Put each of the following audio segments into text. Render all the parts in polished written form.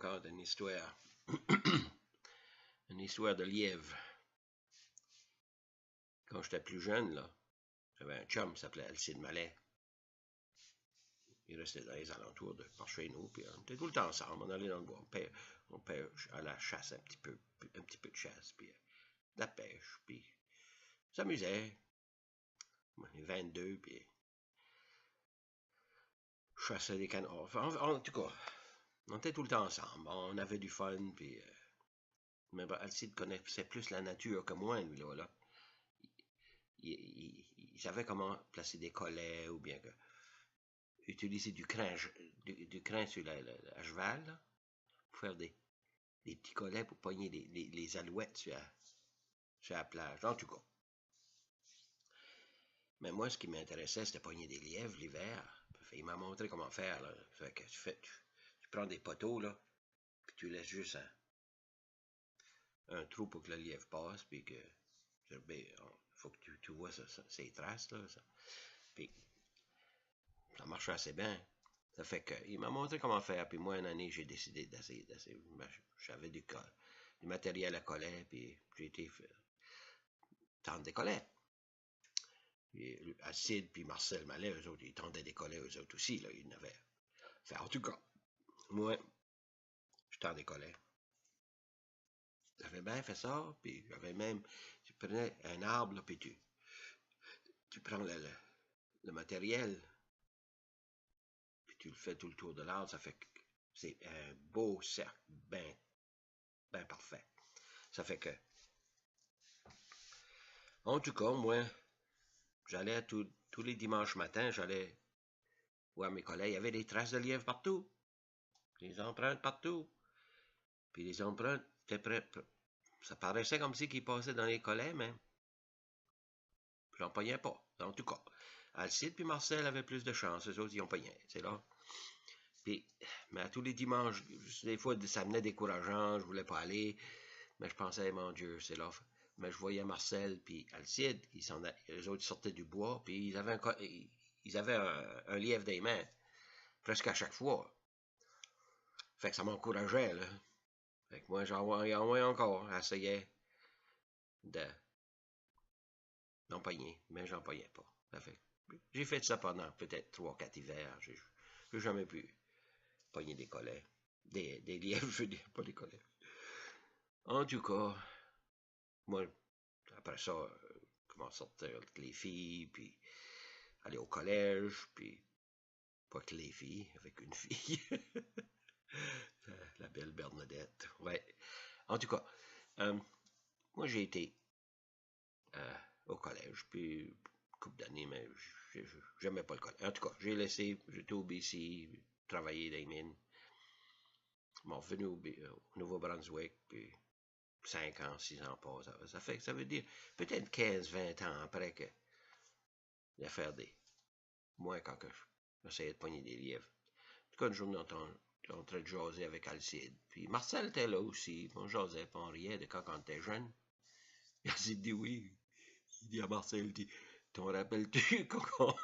raconte une histoire. Une histoire de lièvre. Quand j'étais plus jeune, là, j'avais un chum qui s'appelait Alcide Mallet. Il restait dans les alentours de par chez nous, puis on était tout le temps ensemble. On allait dans le bois, on pêche à la chasse un petit peu de chasse, puis de la pêche, puis on s'amusait. On est 22, puis je chassais des canards. En tout cas, on était tout le temps ensemble. On avait du fun, puis... mais Alcide connaissait plus la nature que moi, lui, là. Il savait comment placer des collets, ou bien que utiliser du crin sur la cheval, là, pour faire des petits collets pour pogner les alouettes sur la plage. En tout cas. Mais moi, ce qui m'intéressait, c'était pogner des lièvres l'hiver. Il m'a montré comment faire, là. Fait que tu prends des poteaux, là, puis tu laisses juste un trou pour que le lièvre passe, puis que faut que tu vois ces traces, là. Puis ça marche assez bien. Ça fait que il m'a montré comment faire, puis moi, une année, j'ai décidé d'essayer. J'avais du matériel à collet, puis j'ai été tendre des collets. Puis Alcide puis Marcel Mallet, eux autres, ils tendaient des collets, eux autres aussi, là, ils n'avaient. Fait, en tout cas, moi, je tends des collets. J'avais bien fait ça, puis j'avais même, tu prenais un arbre, là, puis tu prends le matériel, puis tu le fais tout le tour de l'arbre, ça fait que c'est un beau cercle, bien parfait. Ça fait que, en tout cas, moi, j'allais tous les dimanches matins, j'allais voir mes collègues, il y avait des traces de lièvre partout, des empreintes partout, puis les empreintes, ça paraissait comme si qu'ils passaient dans les collets, mais j'en pognais pas. En tout cas, Alcide puis Marcel avaient plus de chance, eux autres, ils en pognaient, c'est là. Puis, mais à tous les dimanches, des fois, ça venait décourageant, je voulais pas aller, mais je pensais, mon Dieu, c'est là. Mais je voyais Marcel puis Alcide, eux autres sortaient du bois, puis ils avaient un lièvre des mains, presque à chaque fois. Fait que ça m'encourageait, là. Fait que moi, j'en voyais encore, j'essayais d'en pogner, mais j'en pognais pas. Ça fait j'ai fait ça pendant peut-être 3-4 hivers. J'ai jamais pu pogner des collets. Des lièvres, je veux dire, pas des collets. En tout cas, moi, après ça, commence à sortir avec les filles, puis aller au collège, puis pas que les filles, avec une fille. La belle Bernadette. Ouais. En tout cas, moi, j'ai été au collège, puis une couple d'années, mais j'aimais pas le collège. En tout cas, j'étais au BC, travaillé dans les mines. Bon, revenu au Nouveau-Brunswick, puis 5 ans, 6 ans passent. Ça veut dire peut-être 15-20 ans après que l'affaire des... Moi, quand j'essayais de pogner des lièvres. En tout cas, une journée, on est en train de jaser avec Alcide. Puis Marcel était là aussi. On jasait, puis on riait de quand on était jeune. Et Alcide dit oui. Il dit à Marcel, il dit, t'en rappelles-tu quand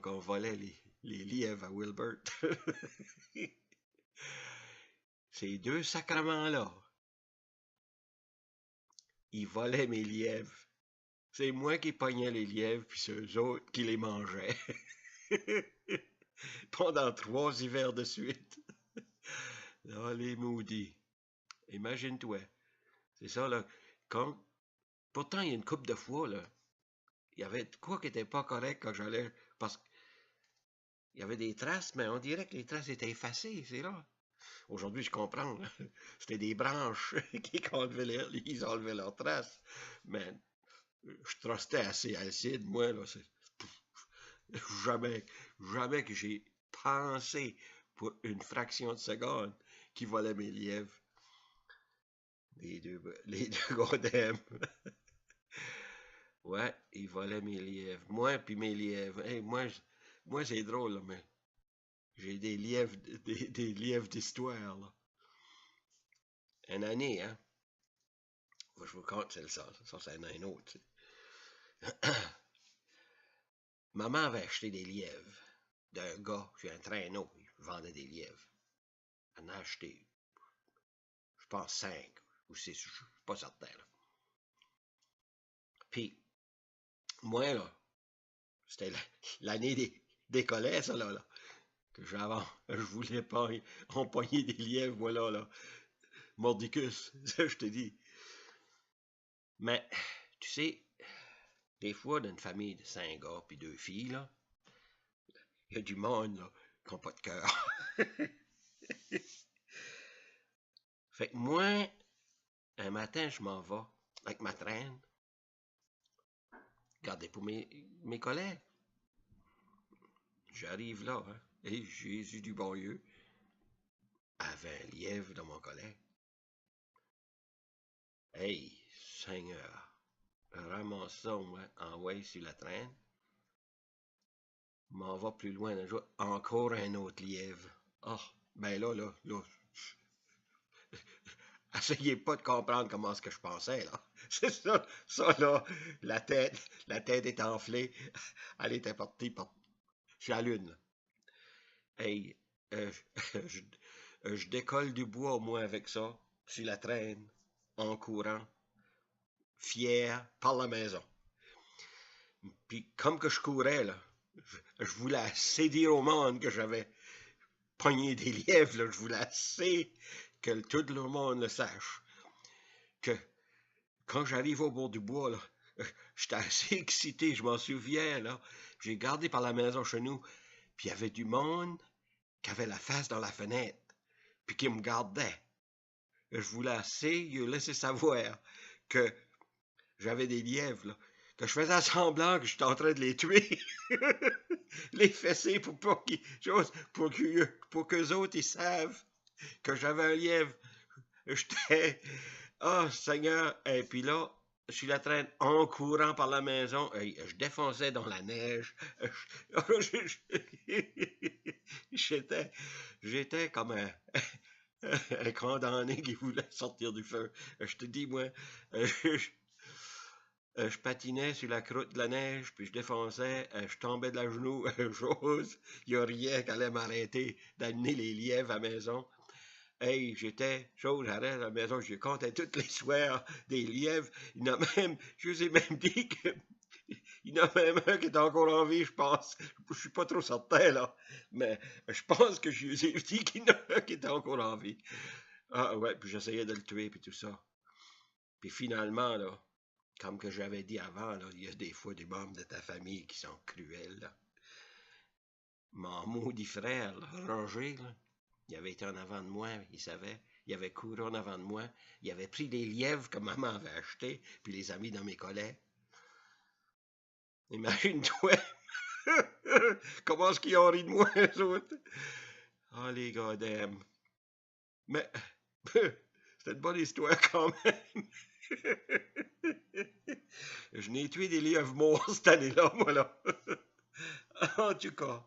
on volait les lièvres à Wilbert? Ces deux sacrements-là, ils volaient mes lièvres. C'est moi qui pognais les lièvres, puis c'est eux autres qui les mangeaient. Pendant 3 hivers de suite. Là, les maudits. Imagine-toi. C'est ça, là. Pourtant, il y a une couple de fois, là, il y avait quoi qui n'était pas correct quand j'allais... Parce qu'il y avait des traces, mais on dirait que les traces étaient effacées, c'est là. Aujourd'hui, je comprends. Là. C'était des branches qui ils enlevaient leurs traces. Mais je trustais assez Alcide, moi, là. Jamais que j'ai pensé pour une fraction de seconde qu'il volait mes lièvres. Les deux Godem. Ouais, il volait mes lièvres. Moi puis mes lièvres. Hey, moi c'est drôle, là, mais j'ai des lièvres d'histoire, là. Une année, hein. Je vous compte, c'est ça. Ça, c'est un autre. Maman avait acheté des lièvres d'un gars sur un traîneau. Il vendait des lièvres. Elle en a acheté, je pense 5, ou 6, je suis pas certain. Là. Puis, moi, là, c'était l'année des collets, ça, là. Que j'avais, je voulais pas empoigner des lièvres, voilà, là. Mordicus, ça, je te dis. Mais, tu sais, des fois, dans une famille de 5 gars puis 2 filles, là, il y a du monde, là, qui n'a pas de cœur. Fait que moi, un matin, je m'en vais avec ma traîne, garder pour mes collègues. J'arrive là, hein, et Jésus du bon Dieu avait un lièvre dans mon collet. Hey, Seigneur, ramasse ça, moi, envoie sur la traîne. M'en va plus loin un jour, encore un autre lièvre. Ah, ben là, essayez pas de comprendre comment ce que je pensais, là. C'est ça, là, la tête est enflée, elle était partie sur la lune, là. Hey, euh, je, je décolle du bois, moi, avec ça, sur la traîne, en courant, fier, par la maison. Puis, comme que je courais, là, je voulais assez dire au monde que j'avais pogné des lièvres, là, je voulais assez que tout le monde le sache. Que quand j'arrive au bord du bois, là, j'étais assez excité, je m'en souviens, là. J'ai gardé par la maison chez nous, puis il y avait du monde qui avait la face dans la fenêtre, puis qui me gardait. Je voulais assez lui laisser savoir que j'avais des lièvres, là, que je faisais semblant que j'étais en train de les tuer, les fesser pour qu'eux autres, ils savent que j'avais un lièvre. J'étais, oh Seigneur, et puis là, je suis la traîne en courant par la maison, et je défonçais dans la neige, j'étais comme un condamné qui voulait sortir du feu. Je te dis, moi, je patinais sur la croûte de la neige, puis je défonçais, je tombais de la genou, chose, il n'y a rien qui allait m'arrêter d'amener les lièvres à la maison. Hey, j'arrête à la maison, je comptais toutes les soirs des lièvres. Je vous ai même dit il y en a même un qui est encore en vie, je pense. Je suis pas trop certain, là. Mais je pense que je vous ai dit qu'il y en a un qui est encore en vie. Ah ouais, puis j'essayais de le tuer, puis tout ça. Puis finalement, là, comme que j'avais dit avant, là, il y a des fois des membres de ta famille qui sont cruels, là. Mon maudit frère, là, Roger, là, il avait été en avant de moi, il savait. Il avait couru en avant de moi. Il avait pris des lièvres que maman avait achetés, puis les a mis dans mes collets. Imagine-toi comment est-ce qu'ils ont ri de moi, eux autres. Ah, oh, les gars d'aime. Mais c'était une bonne histoire quand même. Je n'ai tué des lièvres morts cette année-là, moi, là. En tout cas.